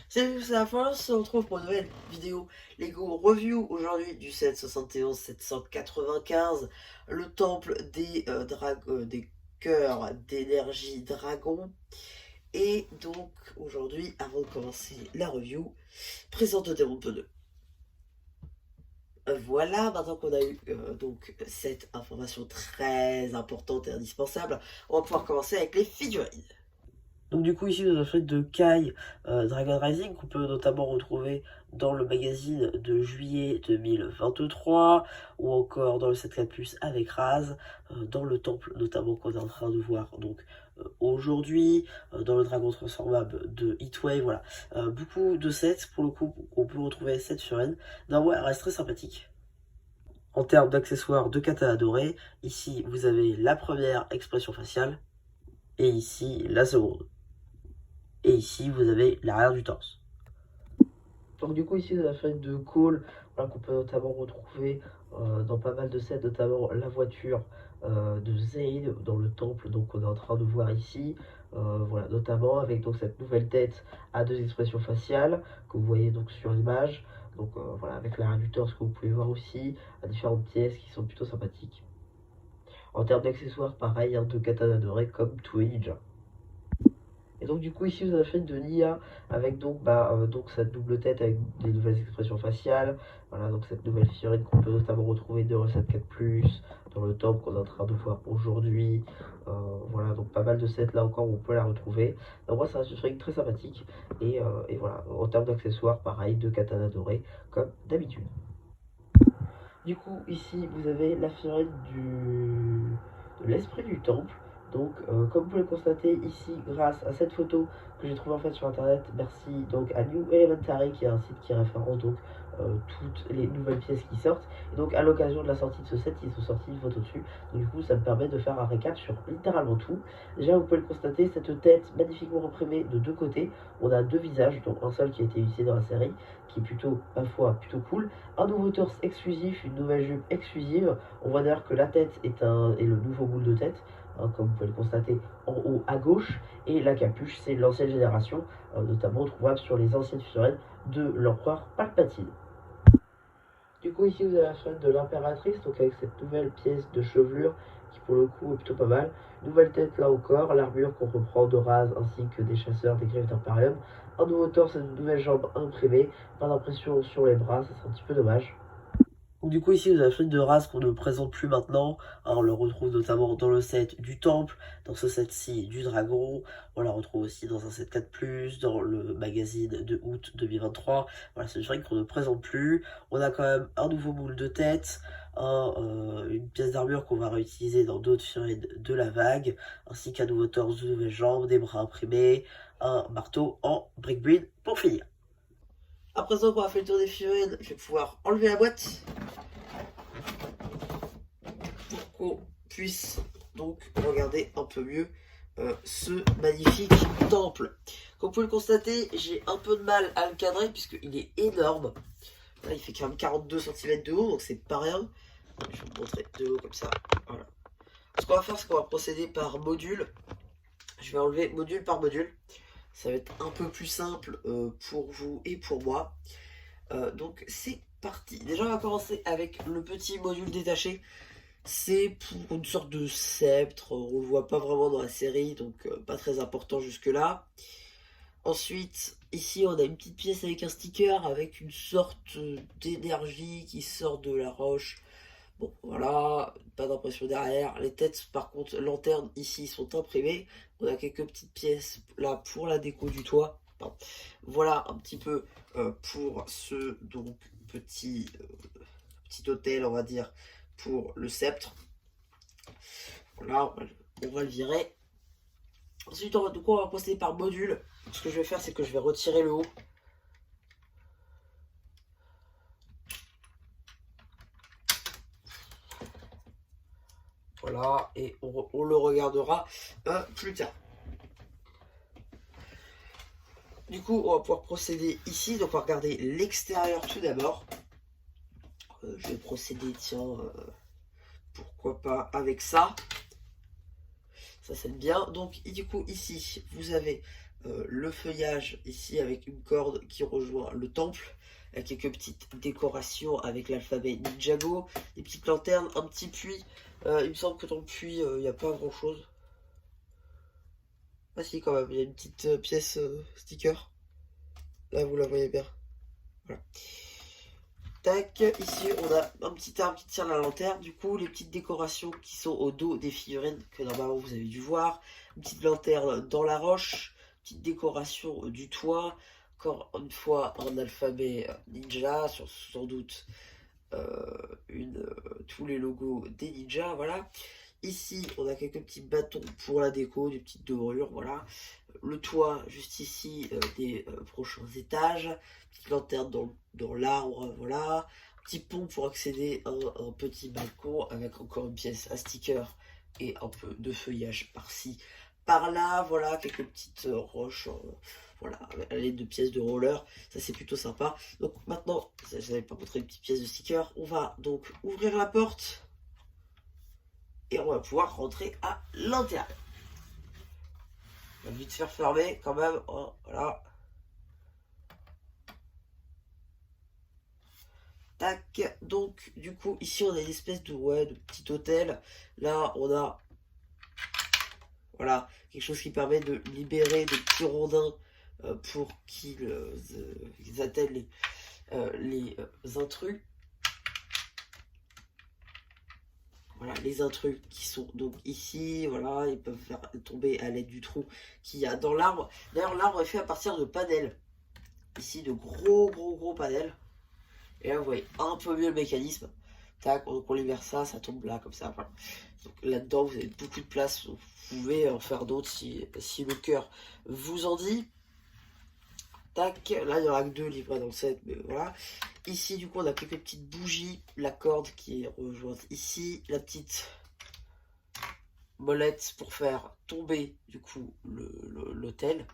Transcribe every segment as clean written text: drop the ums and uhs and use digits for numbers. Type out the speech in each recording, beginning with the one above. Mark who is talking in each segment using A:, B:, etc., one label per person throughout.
A: Salut, c'est la fin, on se retrouve pour une nouvelle vidéo Lego Review aujourd'hui du set 71 795, le temple des cœurs d'énergie dragon. Et donc aujourd'hui, avant de commencer la review, présente un peu 2. Voilà, maintenant qu'on a eu donc cette information très importante et indispensable, on va pouvoir commencer avec les figurines. Donc du coup ici nous avons fait de Kai Dragon Rising qu'on peut notamment retrouver dans le magazine de juillet 2023 ou encore dans le 7 Plus avec Raz, dans le temple notamment qu'on est en train de voir donc aujourd'hui, dans le dragon transformable de Heatwave, voilà. Beaucoup de sets pour le coup qu'on peut retrouver cette figurine. Non ouais, elle reste très sympathique. En termes d'accessoires de katana doré, ici vous avez la première expression faciale et ici la seconde. Et ici, vous avez l'arrière du torse. Donc du coup, ici, vous avez la fenêtre de Cole, voilà, qu'on peut notamment retrouver dans pas mal de sets, notamment la voiture de Zayn dans le temple, donc on est en train de voir ici. Voilà, notamment avec donc cette nouvelle tête à deux expressions faciales que vous voyez donc sur l'image. Donc voilà, avec l'arrière du torse que vous pouvez voir aussi, à différentes pièces qui sont plutôt sympathiques. En termes d'accessoires, pareil, hein, de katana doré comme Toei Ninja. Et donc du coup ici vous avez fait de l'IA avec donc cette double tête avec des nouvelles expressions faciales. Voilà donc cette nouvelle figurine qu'on peut notamment retrouver de Recette 4+, dans le temple qu'on est en train de voir aujourd'hui. Voilà donc pas mal de sets là encore où on peut la retrouver. Donc moi ça reste une figurine très sympathique et voilà en termes d'accessoires pareil de katana doré comme d'habitude. Du coup, ici, vous avez la figurine de l'esprit du temple. Donc, comme vous pouvez le constater ici, grâce à cette photo que j'ai trouvée en fait sur internet, merci donc à New Elementary, qui est un site qui référence donc toutes les nouvelles pièces qui sortent. Et donc, à l'occasion de la sortie de ce set, ils sont sortis une photo dessus. Donc, du coup, ça me permet de faire un récap sur littéralement tout. Déjà, vous pouvez le constater, cette tête magnifiquement reprimée de deux côtés. On a deux visages, dont un seul qui a été utilisé dans la série, qui est plutôt, ma foi, plutôt cool. Un nouveau torse exclusif, une nouvelle jupe exclusive. On voit d'ailleurs que la tête est le nouveau boule de tête, hein, comme vous pouvez le constater en haut à gauche. Et la capuche, c'est l'ancienne génération, notamment trouvable sur les anciennes figurines de l'empereur Palpatine. Du coup, ici, vous avez la fenêtre de l'impératrice, donc avec cette nouvelle pièce de chevelure qui, pour le coup, est plutôt pas mal. Nouvelle tête là encore, l'armure qu'on reprend de Raz ainsi que des chasseurs des griffes d'Imperium. Un nouveau torse et une nouvelle jambe imprimée. Pas d'impression sur les bras, ça c'est un petit peu dommage. Donc du coup ici vous avez la fenêtre de race qu'on ne présente plus maintenant. Alors, on le retrouve notamment dans le set du temple, dans ce set-ci du dragon. On la retrouve aussi dans un set 4+, dans le magazine de août 2023. Voilà, c'est une figurine qu'on ne présente plus. On a quand même un nouveau moule de tête, une pièce d'armure qu'on va réutiliser dans d'autres figurines de la vague, ainsi qu'un nouveau torse, de nouvelles jambes, des bras imprimés, un marteau en brick breed pour finir. À présent qu'on a fait le tour des figurines, je vais pouvoir enlever la boîte pour qu'on puisse donc regarder un peu mieux ce magnifique temple. Comme vous pouvez le constater, j'ai un peu de mal à le cadrer puisqu'il est énorme. Là, il fait quand même 42 cm de haut, donc c'est pas rien. Je vais vous montrer de haut comme ça. Voilà. Ce qu'on va faire, c'est qu'on va procéder par module. Je vais enlever module par module. Ça va être un peu plus simple pour vous et pour moi. Donc c'est parti. Déjà, on va commencer avec le petit module détaché. C'est pour une sorte de sceptre, on le voit pas vraiment dans la série, donc pas très important jusque là. Ensuite, ici on a une petite pièce avec un sticker, avec une sorte d'énergie qui sort de la roche. Bon voilà, pas d'impression derrière. Les têtes par contre, lanternes ici sont imprimées. On a quelques petites pièces là pour la déco du toit. Pardon. Voilà un petit peu pour ce donc petit hôtel on va dire pour le sceptre. Voilà, on va le virer. Ensuite, du coup, on va procéder par module. Ce que je vais faire, c'est que je vais retirer le haut. Voilà, et on le regardera plus tard. Du coup, on va pouvoir procéder ici. Donc, on va regarder l'extérieur tout d'abord. Je vais procéder, tiens, pourquoi pas avec ça. Ça c'est bien. Donc, du coup, ici, vous avez le feuillage ici avec une corde qui rejoint le temple, avec quelques petites décorations avec l'alphabet Ninjago, des petites lanternes, un petit puits. Il me semble que dans le puits, il n'y a pas grand chose. Ah si, quand même, il y a une petite pièce sticker. Là, vous la voyez bien. Voilà. Tac, ici on a un petit arbre qui tient la lanterne, du coup les petites décorations qui sont au dos des figurines que normalement vous avez dû voir, une petite lanterne dans la roche, petite décoration du toit, encore une fois un alphabet ninja, sans doute tous les logos des ninjas, voilà. Ici on a quelques petits bâtons pour la déco, des petites dorures, voilà. Le toit juste ici des prochains étages, petite lanterne dans l'arbre, voilà, petit pont pour accéder à un petit balcon avec encore une pièce à sticker et un peu de feuillage par-ci, par-là, voilà, quelques petites roches, voilà, à l'aide de pièces de roller, ça c'est plutôt sympa. Donc maintenant, je n'avais pas montré une petite pièce de sticker, on va donc ouvrir la porte et on va pouvoir rentrer à l'intérieur. On va vite faire fermer quand même, hein, voilà. Tac, donc du coup ici on a une espèce de, ouais, de petit hôtel. Là on a, voilà, quelque chose qui permet de libérer des petits rondins pour qu'ils atteignent les intrus. Voilà, les intrus qui sont donc ici, voilà, ils peuvent faire tomber à l'aide du trou qu'il y a dans l'arbre. D'ailleurs l'arbre est fait à partir de panels. Ici de gros panels. Et là, vous voyez un peu mieux le mécanisme. Tac, donc on libère ça, ça tombe là, comme ça, voilà. Donc là-dedans, vous avez beaucoup de place. Vous pouvez en faire d'autres si le cœur vous en dit. Tac, là, il n'y en aura que 2 livrés dans le set, mais voilà. Ici, du coup, on a quelques petites bougies. La corde qui est rejointe ici. La petite molette pour faire tomber, du coup, l'hôtel.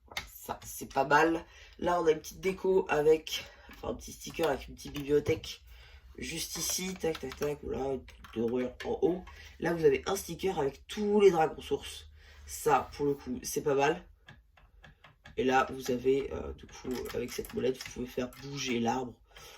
A: Voilà, ça, c'est pas mal. Là, on a une petite déco avec... Enfin, un petit sticker avec une petite bibliothèque juste ici, tac, voilà, une petite dorure en haut. Là, vous avez un sticker avec tous les dragons sources. Ça, pour le coup, c'est pas mal. Et là, vous avez, du coup, avec cette molette, vous pouvez faire bouger l'arbre.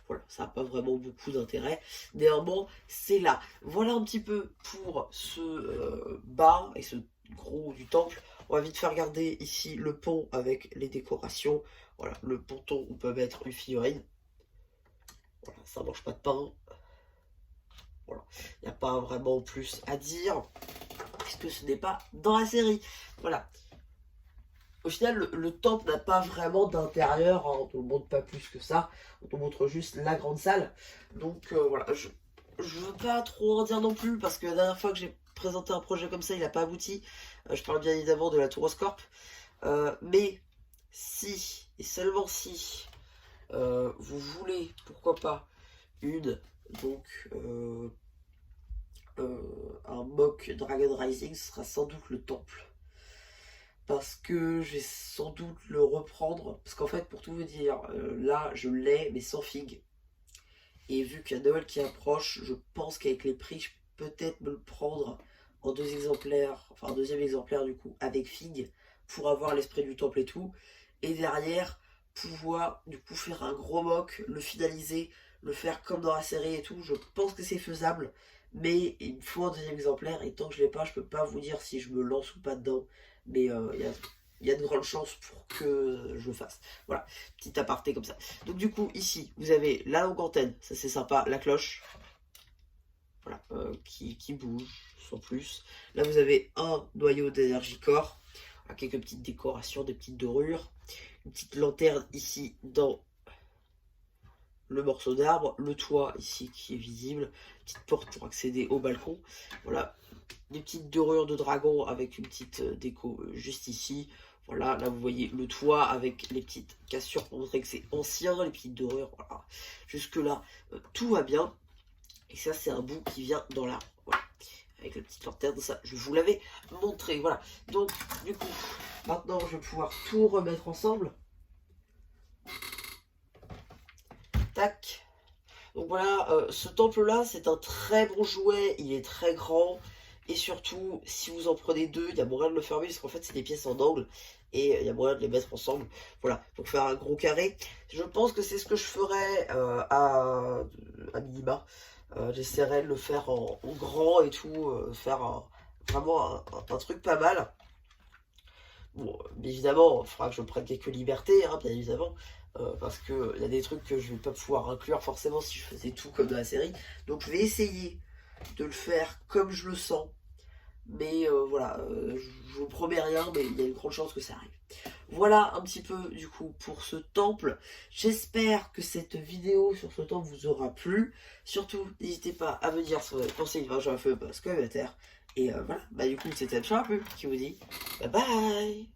A: Voilà, ça n'a pas vraiment beaucoup d'intérêt. Néanmoins, c'est là. Voilà un petit peu pour ce bas et ce gros du temple. On va vite faire regarder ici le pont avec les décorations. Voilà, le ponton où peut mettre une figurine. Voilà, ça mange pas de pain. Voilà, il n'y a pas vraiment plus à dire, puisque ce n'est pas dans la série. Voilà. Au final, le temple n'a pas vraiment d'intérieur, hein, on ne montre pas plus que ça. On te montre juste la grande salle. Donc voilà, je ne veux pas trop en dire non plus, parce que la dernière fois que j'ai présenté un projet comme ça, il n'a pas abouti. Je parle bien évidemment de la Tour Oscorp. Mais si, et seulement si, vous voulez, pourquoi pas, donc un mock Dragon Rising, ce sera sans doute le temple. Parce que je vais sans doute le reprendre. Parce qu'en fait, pour tout vous dire, là, je l'ai, mais sans figue. Et vu qu'il y a Noël qui approche, je pense qu'avec les prix, je peux peut-être me le prendre en 2 exemplaires. Enfin, un deuxième exemplaire, du coup, avec figue. Pour avoir l'esprit du temple et tout. Et derrière, pouvoir, du coup, faire un gros mock, le finaliser, le faire comme dans la série et tout. Je pense que c'est faisable. Mais il me faut un deuxième exemplaire. Et tant que je l'ai pas, je peux pas vous dire si je me lance ou pas dedans. Mais il y a de grandes chances pour que je le fasse. Voilà, petit aparté comme ça. Donc du coup, ici, vous avez la longue antenne, ça c'est sympa, la cloche, voilà, qui bouge, sans plus. Là, vous avez un noyau d'énergie corps, quelques petites décorations, des petites dorures, une petite lanterne ici dans le morceau d'arbre, le toit ici qui est visible, petite porte pour accéder au balcon, voilà, des petites dorures de dragon avec une petite déco juste ici. Voilà, là vous voyez le toit avec les petites cassures pour montrer que c'est ancien, les petites dorures, voilà. Jusque là, tout va bien. Et ça, c'est un bout qui vient dans l'arbre, voilà. Avec la petite lanterne, ça, je vous l'avais montré, voilà. Donc, du coup, maintenant, je vais pouvoir tout remettre ensemble. Tac. Donc voilà, ce temple-là, c'est un très bon jouet, il est très grand. Et surtout, si vous en prenez deux, il y a moyen de le fermer, parce qu'en fait c'est des pièces en angle, et il y a moyen de les mettre ensemble, voilà, pour faire un gros carré. Je pense que c'est ce que je ferais à minima. J'essaierai de le faire en grand et tout, faire vraiment un truc pas mal. Bon, évidemment, il faudra que je prenne quelques libertés, hein, bien évidemment, parce qu'il y a des trucs que je vais pas pouvoir inclure forcément si je faisais tout comme dans la série. Donc je vais essayer de le faire comme je le sens. Mais voilà, je vous promets rien, mais il y a une grande chance que ça arrive. Voilà un petit peu du coup pour ce temple. J'espère que cette vidéo sur ce temple vous aura plu. Surtout, n'hésitez pas à me dire ce que vous avez pensé de Benjamin Feu parce que terre. Et voilà, bah du coup c'était un peu qui vous dit bye bye.